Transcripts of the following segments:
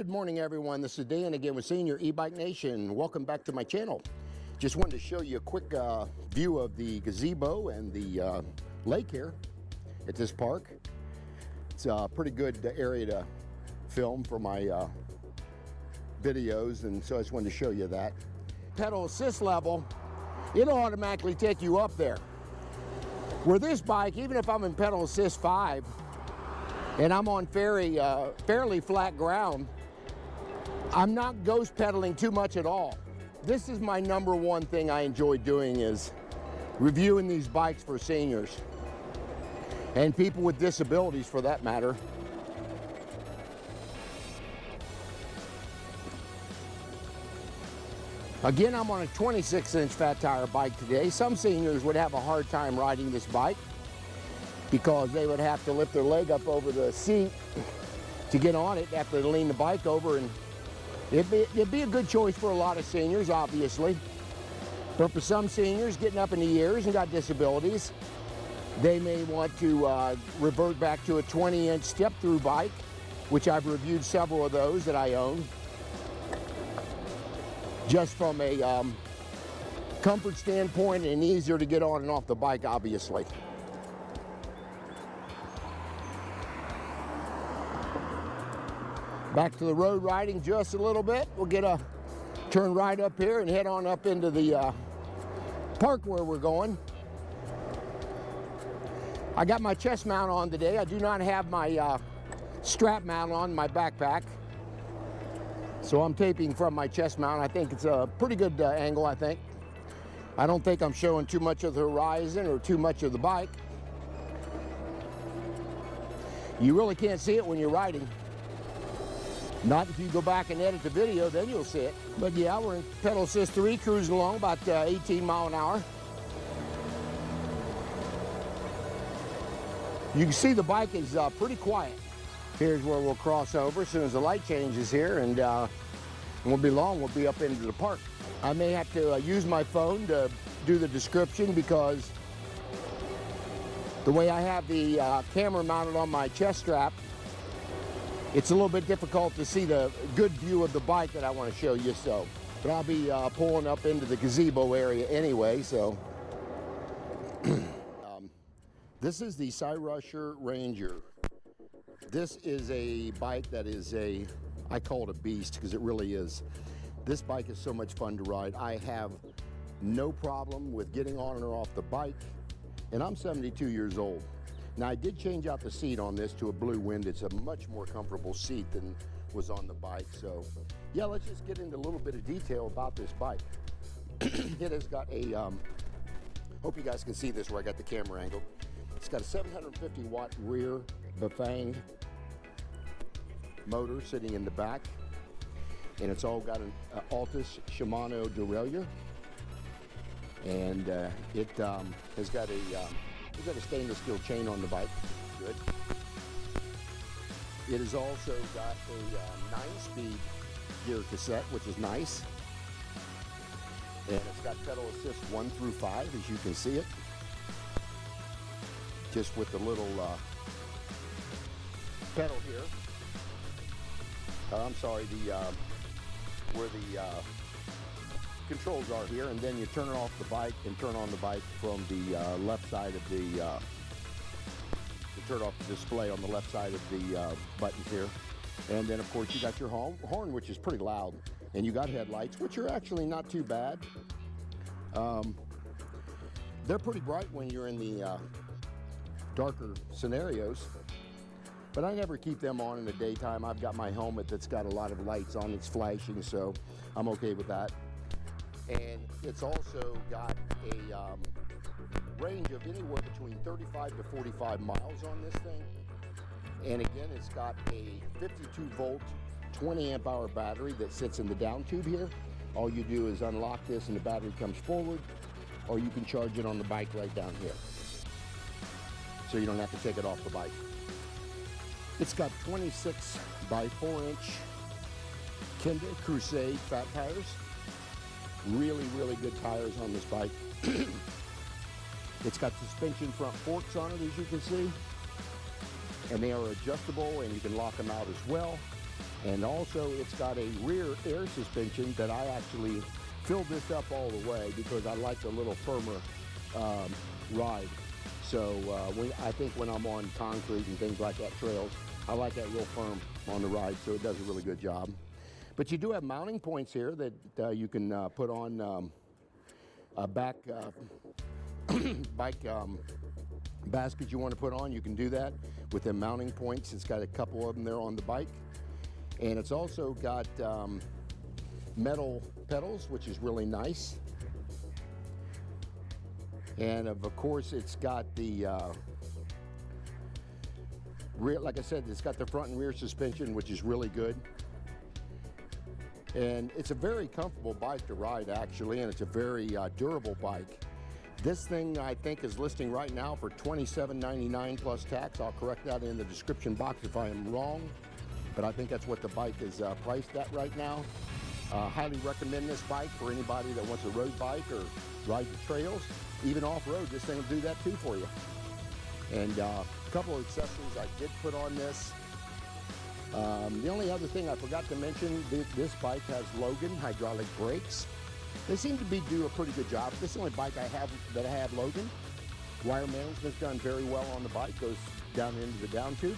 Good morning, everyone. This is Dan again with Senior E-Bike Nation. Welcome back to my channel. Just wanted to show you a quick view of the gazebo and the lake here at this park. It's a pretty good area to film for my videos, and so I just wanted to show you that. Pedal assist level, it'll automatically take you up there. Where this bike, even if I'm in pedal assist 5 and I'm on fairly flat ground, I'm not ghost pedaling too much at all. This is my number one thing I enjoy doing, is reviewing these bikes for seniors and people with disabilities for that matter. Again, I'm on a 26-inch fat tire bike today. Some seniors would have a hard time riding this bike because they would have to lift their leg up over the seat to get on it after they lean the bike over, and it'd be a good choice for a lot of seniors, obviously. But for some seniors getting up in the years and got disabilities, they may want to revert back to a 20-inch step-through bike, which I've reviewed several of those that I own, just from a comfort standpoint and easier to get on and off the bike, obviously. Back to the road riding just a little bit. We'll get a turn right up here and head on up into the park where we're going. I got my chest mount on today. I do not have my strap mount on my backpack, so I'm taping from my chest mount. I think it's a pretty good angle, I think. I don't think I'm showing too much of the horizon or too much of the bike. You really can't see it when you're riding. Not if you go back and edit the video, then you'll see it. But yeah, we're in pedal assist 3, cruising along about 18 miles an hour. You can see the bike is pretty quiet. Here's where we'll cross over as soon as the light changes here, and won't be long, we'll be up into the park. I may have to use my phone to do the description because the way I have the camera mounted on my chest strap, it's a little bit difficult to see the good view of the bike that I want to show you. So, but I'll be pulling up into the gazebo area anyway. So, this is the Cyrusher Ranger. This is a bike that is I call it a beast because it really is. This bike is so much fun to ride. I have no problem with getting on or off the bike, and I'm 72 years old. Now, I did change out the seat on this to a blue wind. It's a much more comfortable seat than was on the bike. So, yeah, let's just get into a little bit of detail about this bike. It has got a, hope you guys can see this where I got the camera angle. It's got a 750 watt rear Bafang motor sitting in the back. And it's all got an Altus Shimano derailleur. And it has got a stainless steel chain on the bike. Good. It has also got a 9-speed gear cassette, which is nice. And it's got pedal assist 1 through 5, as you can see it. Just with the little pedal here. I'm sorry, where the controls are here, and then you turn it off the bike and turn on the bike from the left side of the, you turn off the display on the left side of the buttons here. And then of course you got your horn, which is pretty loud, and you got headlights, which are actually not too bad. They're pretty bright when you're in the darker scenarios, but I never keep them on in the daytime. I've got my helmet that's got a lot of lights on, it's flashing, so I'm okay with that. And it's also got a range of anywhere between 35 to 45 miles on this thing. And again, it's got a 52 volt, 20 amp hour battery that sits in the down tube here. All you do is unlock this and the battery comes forward, or you can charge it on the bike right down here. So you don't have to take it off the bike. It's got 26 by 4-inch Kenda Crusade fat tires. Really, really good tires on this bike. It's got suspension front forks on it, as you can see. And they are adjustable, and you can lock them out as well. And also it's got a rear air suspension that I actually filled this up all the way because I like a little firmer ride. So I think when I'm on concrete and things like that, trails, I like that real firm on the ride, so it does a really good job. But you do have mounting points here that you can put on a back bike basket you want to put on. You can do that with the mounting points. It's got a couple of them there on the bike. And it's also got metal pedals, which is really nice. And of course, it's got the rear, like I said, it's got the front and rear suspension, which is really good. And it's a very comfortable bike to ride, actually, and it's a very durable bike. This thing, I think, is listing right now for $27.99 plus tax. I'll correct that in the description box if I am wrong, but I think that's what the bike is priced at right now. Highly recommend this bike for anybody that wants a road bike or ride the trails. Even off-road, this thing will do that too for you. And a couple of accessories I did put on this. The only other thing I forgot to mention, this bike has Logan hydraulic brakes. They seem to do a pretty good job. This is the only bike I have Logan. Wire management's done very well on the bike, goes down into the down tube.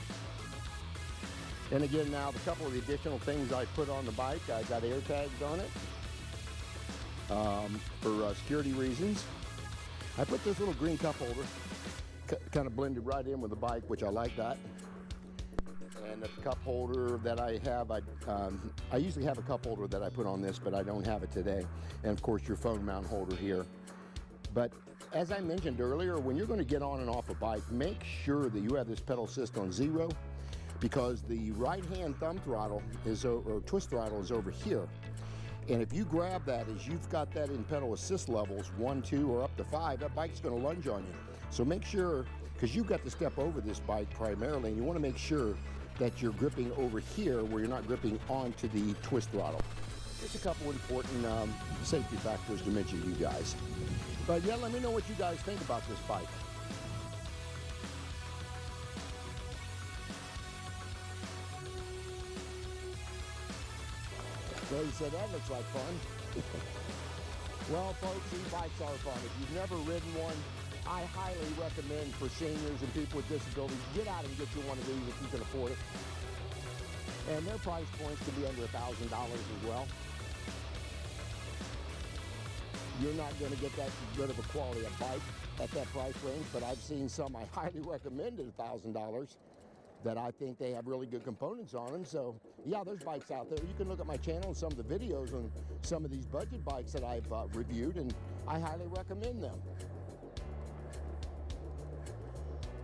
And again, now the couple of the additional things I put on the bike, I got air tags on it for security reasons. I put this little green cup holder, kind of blended right in with the bike, which I like that. And the cup holder that I have, I usually have a cup holder that I put on this, but I don't have it today. And of course, your phone mount holder here. But as I mentioned earlier, when you're going to get on and off a bike, make sure that you have this pedal assist on 0, because the right-hand thumb throttle or twist throttle is over here. And if you grab that as you've got that in pedal assist levels, 1, 2, or up to 5, that bike's going to lunge on you. So make sure, because you've got to step over this bike primarily, and you want to make sure that you're gripping over here where you're not gripping onto the twist throttle. Just a couple important safety factors to mention to you guys. But yeah, let me know what you guys think about this bike. So you said that looks like fun. Well, folks, e-bikes are fun. If you've never ridden one, I highly recommend for seniors and people with disabilities, get out and get you one of these if you can afford it. And their price points can be under $1,000 as well. You're not going to get that good of a quality of bike at that price range, but I've seen some I highly recommend at $1,000 that I think they have really good components on them. So yeah, there's bikes out there. You can look at my channel and some of the videos on some of these budget bikes that I've reviewed, and I highly recommend them.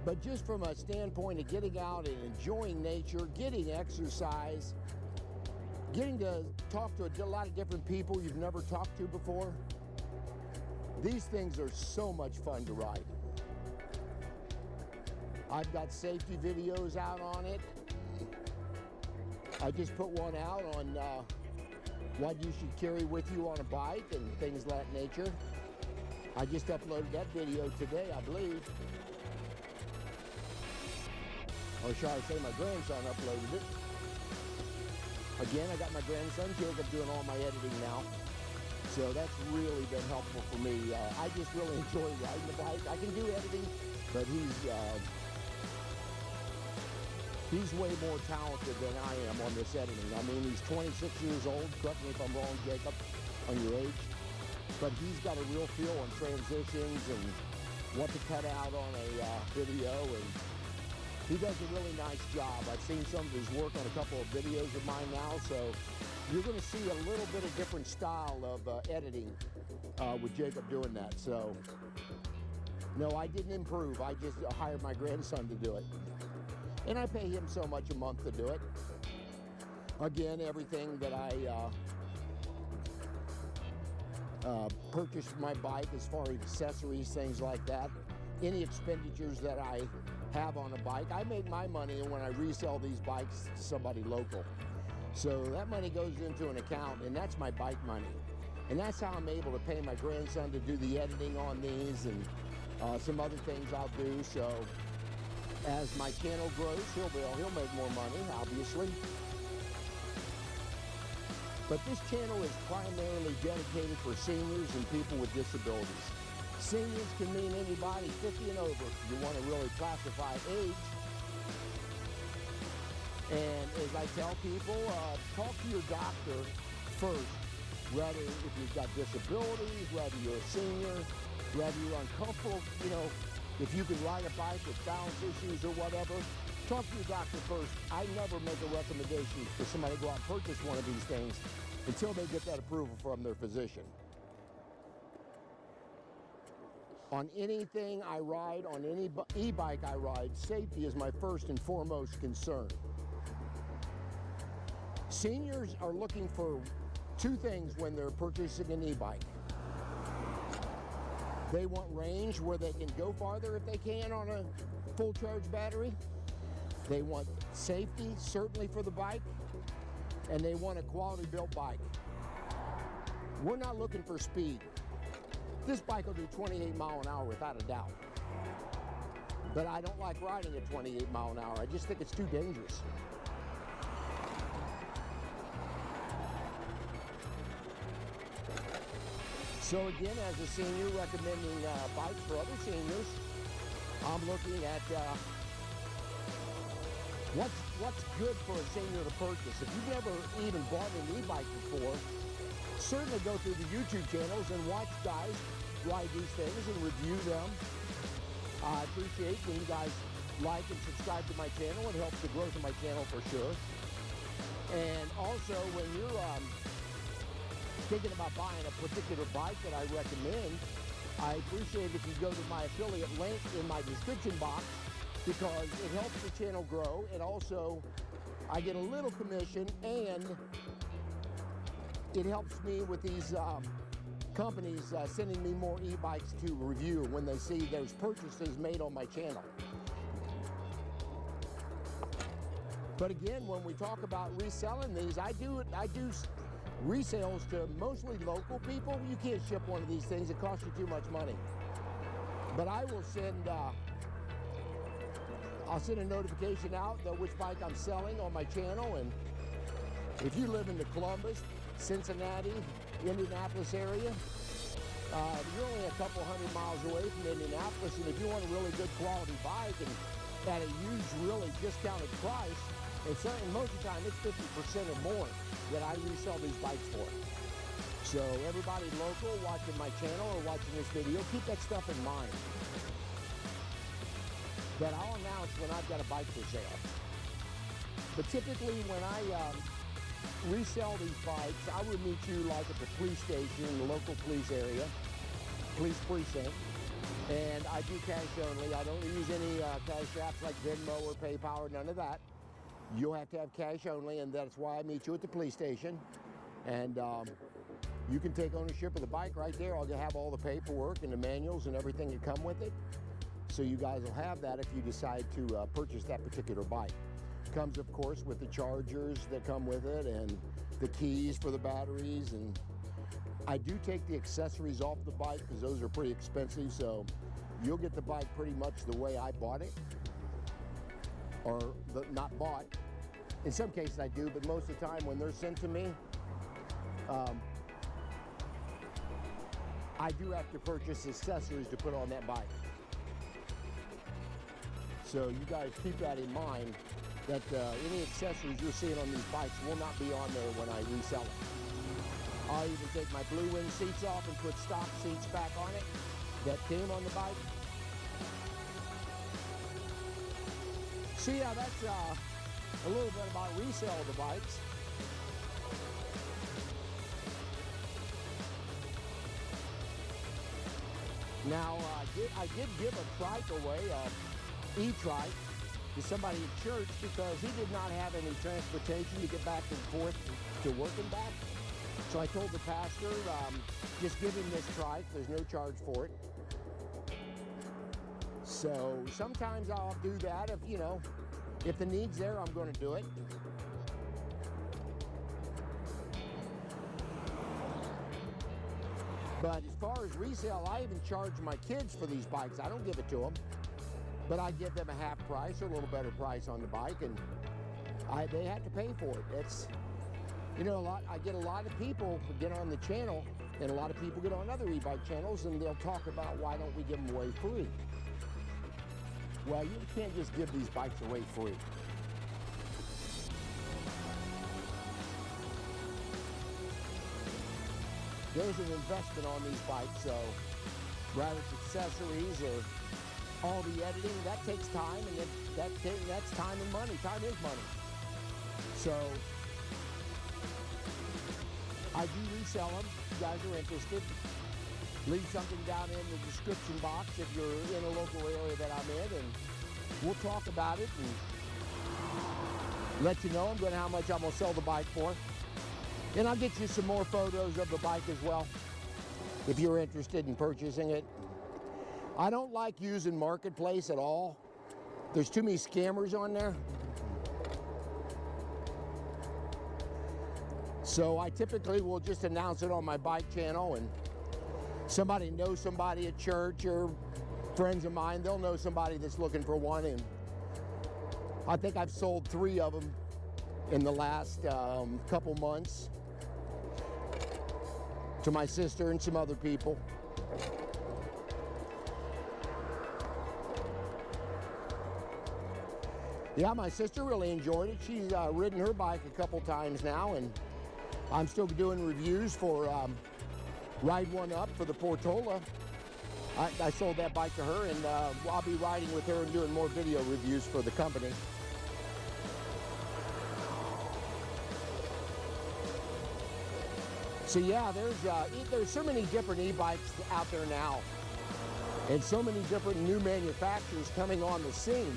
But just from a standpoint of getting out and enjoying nature, getting exercise, getting to talk to a lot of different people you've never talked to before, these things are so much fun to ride. I've got safety videos out on it. I just put one out on what you should carry with you on a bike and things of that nature. I just uploaded that video today, I believe. Or shall I say my grandson uploaded it. Again, I got my grandson Jacob doing all my editing now. So that's really been helpful for me. I just really enjoy riding the bike. I can do editing, but he's way more talented than I am on this editing. I mean, he's 26 years old. Correct me if I'm wrong, Jacob, on your age. But he's got a real feel on transitions and what to cut out on a video, and he does a really nice job. I've seen some of his work on a couple of videos of mine now, so you're going to see a little bit of different style of editing with Jacob doing that. So, no, I didn't improve. I just hired my grandson to do it. And I pay him so much a month to do it. Again, everything that I purchased for my bike as far as accessories, things like that, any expenditures that I have on a bike, I make my money when I resell these bikes to somebody local. So that money goes into an account, and that's my bike money. And that's how I'm able to pay my grandson to do the editing on these and some other things I'll do. So as my channel grows, he'll make more money, obviously. But this channel is primarily dedicated for seniors and people with disabilities. Seniors can mean anybody 50 and over if you want to really classify age. And as I tell people, talk to your doctor first, whether if you've got disabilities, whether you're a senior, whether you're uncomfortable, you know, if you can ride a bike with balance issues or whatever, talk to your doctor first. I never make a recommendation for somebody to go out and purchase one of these things until they get that approval from their physician. On anything I ride, on any e-bike I ride, safety is my first and foremost concern. Seniors are looking for two things when they're purchasing an e-bike. They want range where they can go farther if they can on a full charge battery. They want safety, certainly for the bike, and they want a quality built bike. We're not looking for speed. This bike will do 28 mile an hour without a doubt. But I don't like riding at 28 mile an hour. I just think it's too dangerous. So again, as a senior recommending bikes for other seniors, I'm looking at what's good for a senior to purchase. If you've never even bought an e-bike before, certainly go through the YouTube channels and watch guys ride these things and review them. I appreciate when you guys like and subscribe to my channel. It helps the growth of my channel for sure. And also when you're thinking about buying a particular bike that I recommend, I appreciate if you go to my affiliate link in my description box, because it helps the channel grow, and also I get a little commission, and it helps me with these companies sending me more e-bikes to review when they see there's purchases made on my channel. But again, when we talk about reselling these, I do resales to mostly local people. You can't ship one of these things, it costs you too much money. But I will send I'll send a notification out that which bike I'm selling on my channel. And if you live in the Columbus, Cincinnati, Indianapolis area, you're only a couple hundred miles away from Indianapolis, and if you want a really good quality bike and at a huge, really discounted price, and most of the time it's 50% or more that I resell these bikes for. So everybody local watching my channel or watching this video, keep that stuff in mind. That I'll announce when I've got a bike for sale. But typically when I resell these bikes, I would meet you like at the police station in the local police area, police precinct, and I do cash only. I don't use any cash apps like Venmo or PayPal or none of that. You'll have to have cash only, and that's why I meet you at the police station. And you can take ownership of the bike right there. I'll have all the paperwork and the manuals and everything that come with it. So you guys will have that if you decide to purchase that particular bike. Comes, of course, with the chargers that come with it and the keys for the batteries. And I do take the accessories off the bike because those are pretty expensive. So you'll get the bike pretty much the way I bought it, or not bought. In some cases I do, but most of the time when they're sent to me, I do have to purchase accessories to put on that bike. So you guys keep that in mind, that any accessories you're seeing on these bikes will not be on there when I resell it. I'll even take my blue wing seats off and put stock seats back on it that came on the bike. So yeah, that's a little bit about resale of the bikes. Now, I did give a trike away, e-trike, to somebody at church because he did not have any transportation to get back and forth to work and back. So I told the pastor, just give him this trike. There's no charge for it. So sometimes I'll do that if, you know, if the need's there, I'm going to do it. But as far as resale, I even charge my kids for these bikes. I don't give it to them, but I give them a half price or a little better price on the bike, and they have to pay for it. You know, I get a lot of people who get on the channel, and a lot of people get on other e-bike channels, and they'll talk about why don't we give them away free. Well, you can't just give these bikes away free. There's an investment on these bikes, so whether it's accessories or all the editing, that takes time, and that's time and money. Time is money. So I do resell them. If you guys are interested, leave something down in the description box if you're in a local area that I'm in, and we'll talk about it and let you know how much I'm going to sell the bike for. And I'll get you some more photos of the bike as well if you're interested in purchasing it. I don't like using Marketplace at all. There's too many scammers on there. So I typically will just announce it on my bike channel, and somebody knows somebody at church or friends of mine, they'll know somebody that's looking for one. And I think I've sold 3 of them in the last couple months to my sister and some other people. Yeah, my sister really enjoyed it. She's ridden her bike a couple times now, and I'm still doing reviews for Ride One Up for the Portola. I sold that bike to her, and I'll be riding with her and doing more video reviews for the company. So yeah, there's so many different e-bikes out there now, and so many different new manufacturers coming on the scene.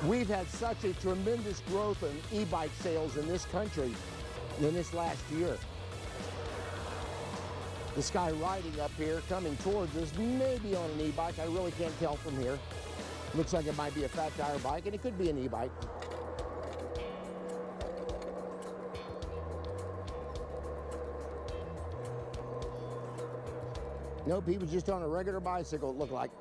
We've had such a tremendous growth in e-bike sales in this country in this last year. This guy riding up here, coming towards us, maybe on an e-bike. I really can't tell from here. Looks like it might be a fat tire bike, and it could be an e-bike. Nope, he was just on a regular bicycle, it looked like.